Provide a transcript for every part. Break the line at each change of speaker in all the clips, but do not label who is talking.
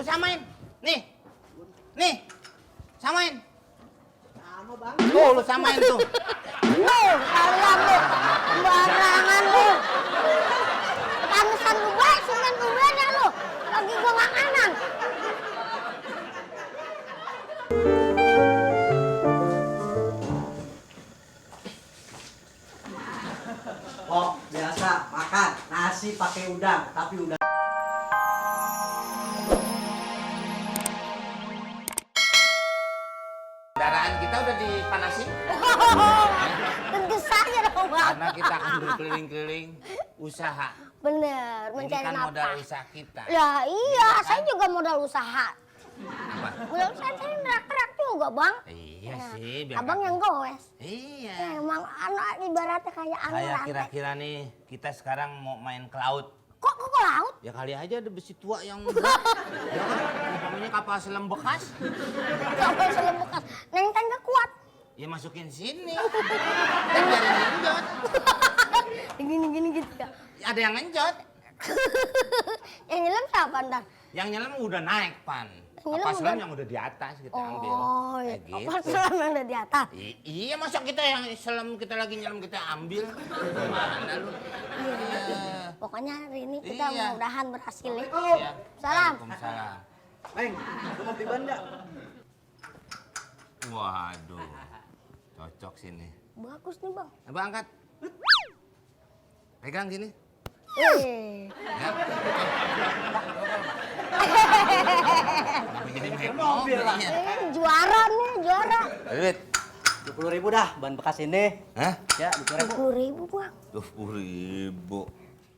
samain. Nih. Nih. Samain.
Sama bang.
Tuh, lu samain tuh.
Lu, kalian lu. Sembarangan lu. Panusan lu baik, sungan lu banyak lu. Lagi gua makanan.
Oh, biasa makan nasi pakai udang, tapi udang.
Kendaraan kita udah dipanasin.
Tentu saja dong, Bang.
Karena kita akan berkeliling-keliling usaha.
Bener,
Ini
mencari
kan modal
nafkah.
usaha kita.
Ya iya,
kan?
saya juga modal usaha.
Apa?
Modal usaha saya nerak-nerak juga, Bang.
Iya
Nah,
sih, biar
Abang
kata-
yang goes.
Iya.
Emang anak ibaratnya kayak anu
Kayak
rantai.
kira-kira nih, kita sekarang mau main ke laut.
Kok ke laut?
Ya kali aja ada besi tua yang berat. Ya kan? Umpamanya kapal selam bekas.
Kapal selam bekas. Neng tangga kuat.
Ya masukin sini. Dan biar yang ngenjot.
Gini gitu ya.
Ada yang ngenjot.
Yang nyelam siapa ntar?
Yang nyelam udah naik, Pan.
Yang nyelam
Kapal selam
udah-
yang udah di atas kita ambil.
Oh,
Kayak
kapal
gitu.
selam yang ada di atas.
Iya, masa kita yang selam kita lagi nyelam kita ambil? Gimana lu? Iya.
Pokoknya hari ini kita
Iya.
mudah-mudahan berhasil ya.
Iya.
Salam.
Waalaikumsalam.
Neng, lu mau beli ban nggak?
Waduh. Cocok sini.
Bagus nih, Bang.
Abang angkat. Pegang sini. Ya. Begini
Mobil lah.
Juara nih, juara.
Duit.
20.000 dah ban bekas ini.
Hah?
Ya, 20.000.
10.000, Bang.
20.000.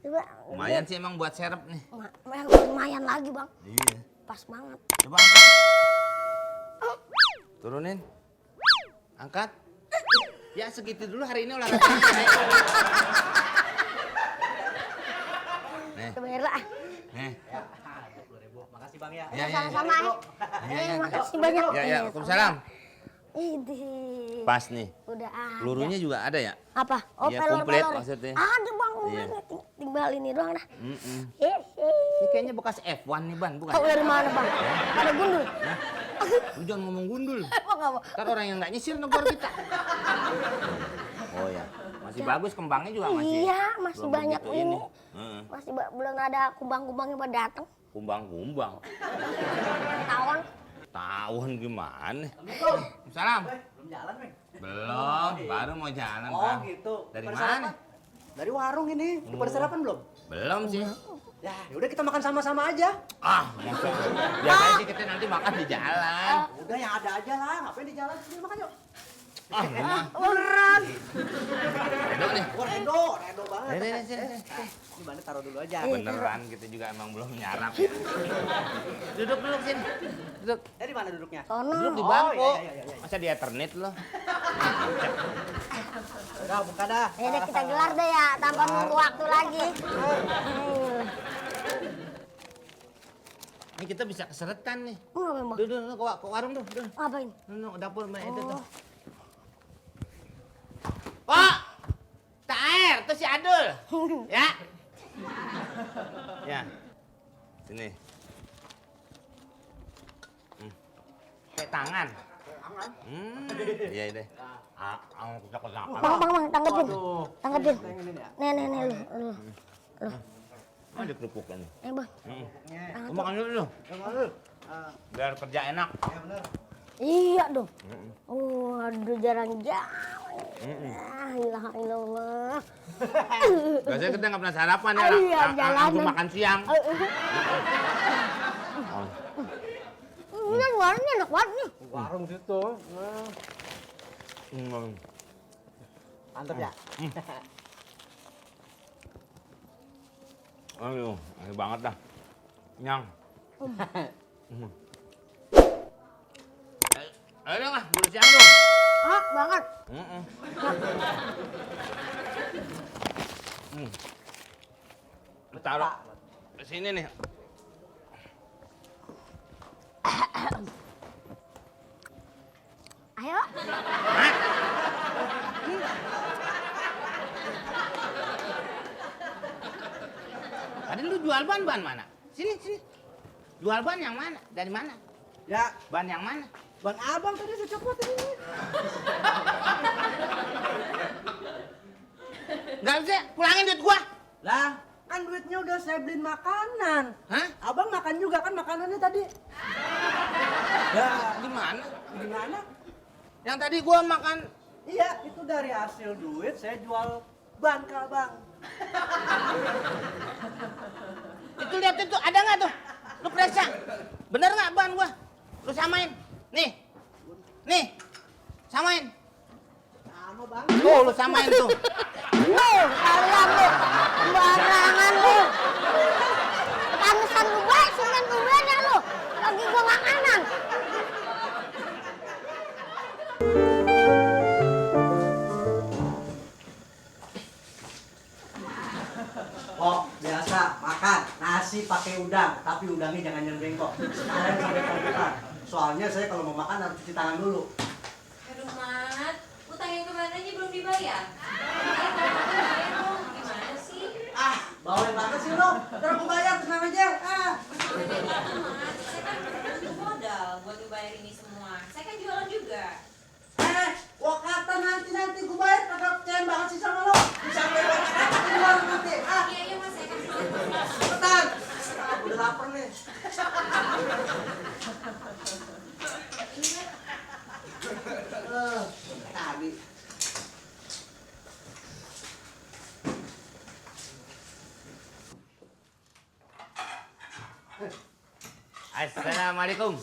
Coba.
Lumayan sih emang buat serep nih.
Lumayan lagi, Bang.
Iya.
Pas banget.
Coba angkat. Turunin. Angkat. Ya segitu dulu hari ini olahraganya. Nih,
Coba lah.
nih.
Ya, 20.000. Makasih bang ya.
Ya, ya,
Sama-sama.
ya.
Makasih banyak.
Ya, ya, Waalaikumsalam.
Idih.
Pas nih.
Udah ada.
Pelurunya juga ada ya?
Apa? Oh,
Iya,
pelor-pelor.
komplit maksudnya.
Ada, Bang.
Iya.
Tinggal ini doang dah.
Ini kayaknya bekas F1 nih, Ban, bukan?
Tahu dari mana, Bang? Ada gundul.
Lu jangan ngomong gundul.
Emang apa?
Ntar orang yang nggak nyisir negor kita. Oh ya, masih bagus kembangnya juga masih.
Iya, masih
belum
banyak
begitu
ini.
Heeh.
Masih belum ada kumbang-kumbangnya pada datang.
Kumbang-kumbang.
Tawon.
Tawon gimana? Salam.
Belum jalan, Neng.
Belum, baru mau jalan,
Oh,
Bang.
gitu.
Dari
Pada
mana?
sarapan? Dari warung ini. Lu pada sarapan belum?
Belum sih.
Ya, yaudah kita makan sama-sama aja.
Ah, masa. Biasanya sih kita nanti makan di jalan.
Udah yang ada aja lah. Ngapain di jalan? Sini makan yuk.
Ah, memang.
Beneran.
Duduk nih.
Wah, redo banget.
Sini, sini, sini.
Gimana taruh dulu aja.
Beneran kita juga emang belum nyarap ya. Duduk dulu sini. Duduk.
Di mana duduknya?
Sono.
Duduk di
Oh,
bangku.
iya.
Masa di Ethernet lo?
Udah, buka dah.
Ya udah kita gelar deh ya, tanpa nunggu waktu lagi.
Ini kita bisa keseretan nih.
Oh, memang.
Duduk ke warung tuh. Duduk.
Ngapain?
Duduk dapur mbak itu
Oh.
tuh. Pak! Tak air, tuh si Adul. Ya. Ya. Sini. Kayak tangan. Iya deh. Kita ke belakang.
Bang, tanggepin.
Waduh.
Tanggepin.
Pengen ini ya?
Nih, lu.
Ada kerupuknya nih.
Bang.
Lu makan dulu lu. Biar kerja enak.
Ya bener.
Iya dong. Waduh, jarang-jarang. Ilaha illallah.
Biasanya kita nggak pernah sarapan ya.
Iya,
Langsung
jalanan.
makan siang.
Ini warnanya enak banget nih.
Warung situ. Mantap ya?
Aduh, enak banget dah. Nyang. Ayo dong, buru siang dong.
Ah, banget.
Lu taruh di sini nih.
Ayo.
Hah? Tadi lu jual ban-ban mana? Sini, sini. Jual ban yang mana? Dari mana?
Ya,
Ban yang mana?
ban abang tadi saya copot ini.
Nggak bisa, pulangin duit gua.
Lah, kan duitnya udah saya beliin makanan.
Hah?
Abang makan juga kan makanannya tadi. Ya,
Di mana?
gimana?
Yang tadi gua makan.
Iya, itu dari hasil duit saya jual ban ke abang.
Itu lihat itu, ada nggak tuh? Lu periksa. Bener nggak ban gua? Lu samain. Nih. Nih. Samain.
Sama bang.
Tuh, lu samain tuh.
Lu, kalian lu. Barangan lu. Tamusan gue, semen gue nya lu. Lagi gue makanan.
Oh, biasa makan nasi pakai udang, tapi udangnya jangan yang bengkok. Sekalian sampai komputer. Soalnya saya kalau mau makan harus cuci tangan dulu.
Aduh, Mat. Utang yang kemarin aja belum dibayar. Bayar dong. Gimana sih?
Ah, bawel banget sih lo. Ntar aku bayar, tenang aja. Ah.
Udah gitu, Mat. Saya kan butuh modal buat ngebayar ini semua. Saya kan jualan juga.
Gua kata nanti gua bayar, kagak percaya banget sih sama lo. Sampai banyak di luar nanti. Ah,
Iya, iya, Mas. Saya kasih.
cepetan. Ah, udah lapar nih. Tadi.
Assalamualaikum.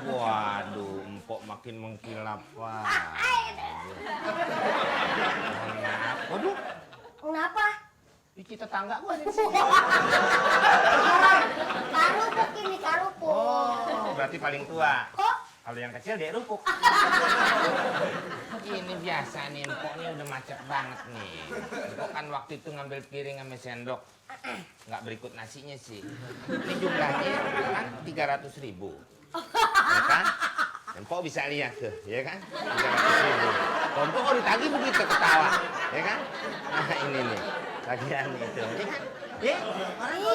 Waduh, empok makin mengkilap, Pak. Mohon maaf. Waduh,
Kenapa?
ini tetangga gua nih. Sini.
Karupuk ini, karupuk.
Oh, berarti paling tua.
Kok?
Kalau yang kecil dia rupuk. Ini biasa nih, empok nih udah macet banget nih. Empok kan waktu itu ngambil piring sama sendok. Nggak berikut nasinya sih. Ini jumlahnya kan 300.000. Ya kan? Empok bisa lihat tuh, ya kan? 300.000. Empok kalau ditagih begitu ketawa, ya kan? Nah ini nih, tagihan itu, ya kan? Ya, orang kalau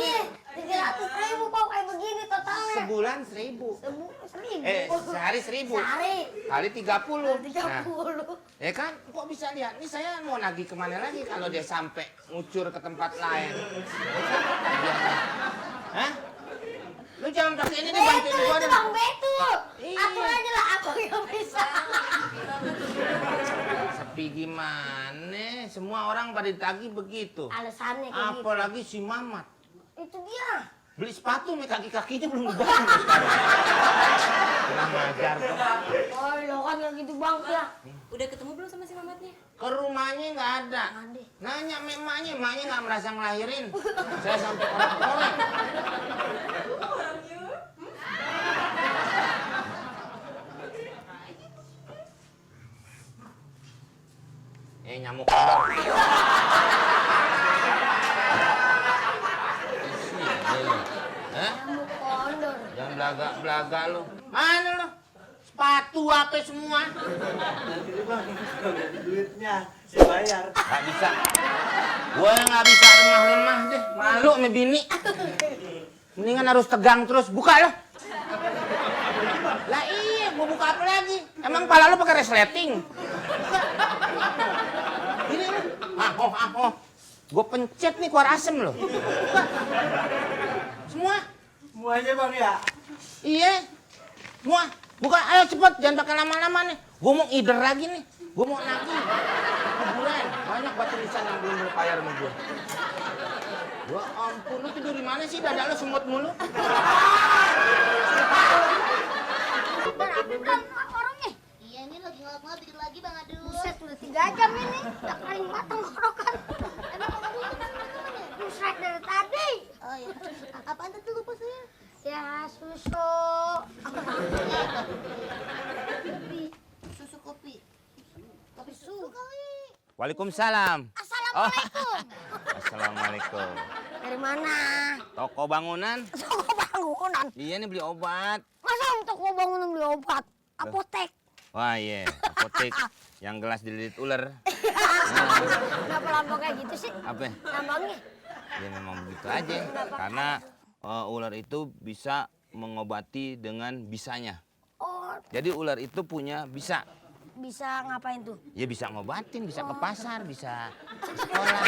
Iya, 300.000 kok kayak begini totalnya.
sebulan 1.000.
1.000.
Sehari 1.000.
Sehari.
Kali 30.
30.
Ya kan? Kok bisa lihat? Nih saya mau nagih kemana lagi kalau dia sampai ngucur ke tempat lain. Hah? Lu jangan pakai ini nih, bantuin
Betul
gua
itu
dong.
bang, betul.
Iya.
Atur aja lah, aku yang bisa.
Sepi gimana? Semua orang pada ditagih begitu.
Alasannya kayak gitu.
Apalagi si Mamat.
Itu dia.
Beli sepatu nih kaki-kakinya belum dibangun sekarang. Kurang ajar tuh.
Oh, lo kan yang gitu bang ya.
Udah ketemu belum sama si Mamatnya?
Ke rumahnya nggak ada.
Ada.
Nanya sama emaknya nggak merasa ngelahirin. Saya sampai korek-korek. Nyamuk kondor. Sini lu. Hah?
Kamu kondor.
Jangan belaga-belaga lu. Mana lu? Sepatu apa semua?
Nanti deh bang, kalau ada duitnya saya bayar.
Gak bisa. Gua yang gak bisa lemah-lemah deh. Malu sama bini. Mendingan harus tegang terus. Buka lah. Lah iya, gua buka apa lagi? Emang pala lu pakai resleting? Ini lu. Oh. Gua pencet nih keluar asem lo. Buka. Semua.
Semuanya bang ya.
Iya. Semua. Buka, ayo cepet. Jangan pakai lama-lama nih. Gua mau ider lagi nih. Gua mau nagih. Kuburan. Banyak batu nisan yang belum bayar sama gua. Gua ampun, lu tidur di mana sih? Dada lu semut mulu.
Tapi bang, orangnya.
Iya ini lagi ngelap-ngelap dikit lagi Bang Adul.
Buset, udah 3 jam ini. Udah paling matang korokan.
Emang Bang Adul itu kan namanya?
Pusat dari tadi.
Oh iya. Apaan tuh lupa saya?
Ya, susu.
Susu kopi. Kopi susu kali.
Waalaikumsalam.
Assalamualaikum.
Assalamualaikum.
Dari mana?
Toko bangunan?
Toko bangunan.
Iya nih beli obat.
Masa toko bangunan beli obat? Apotek.
Wah iya, apotek yang gelas dililit ular.
Kenapa lambang kayak gitu sih?
Apa?
Lambangnya?
Ya memang begitu aja. Karena ular itu bisa mengobati dengan bisanya.
Oh,
Jadi ular itu punya bisa.
bisa ngapain tuh?
Ya bisa ngobatin, bisa ke pasar, bisa ke sekolah.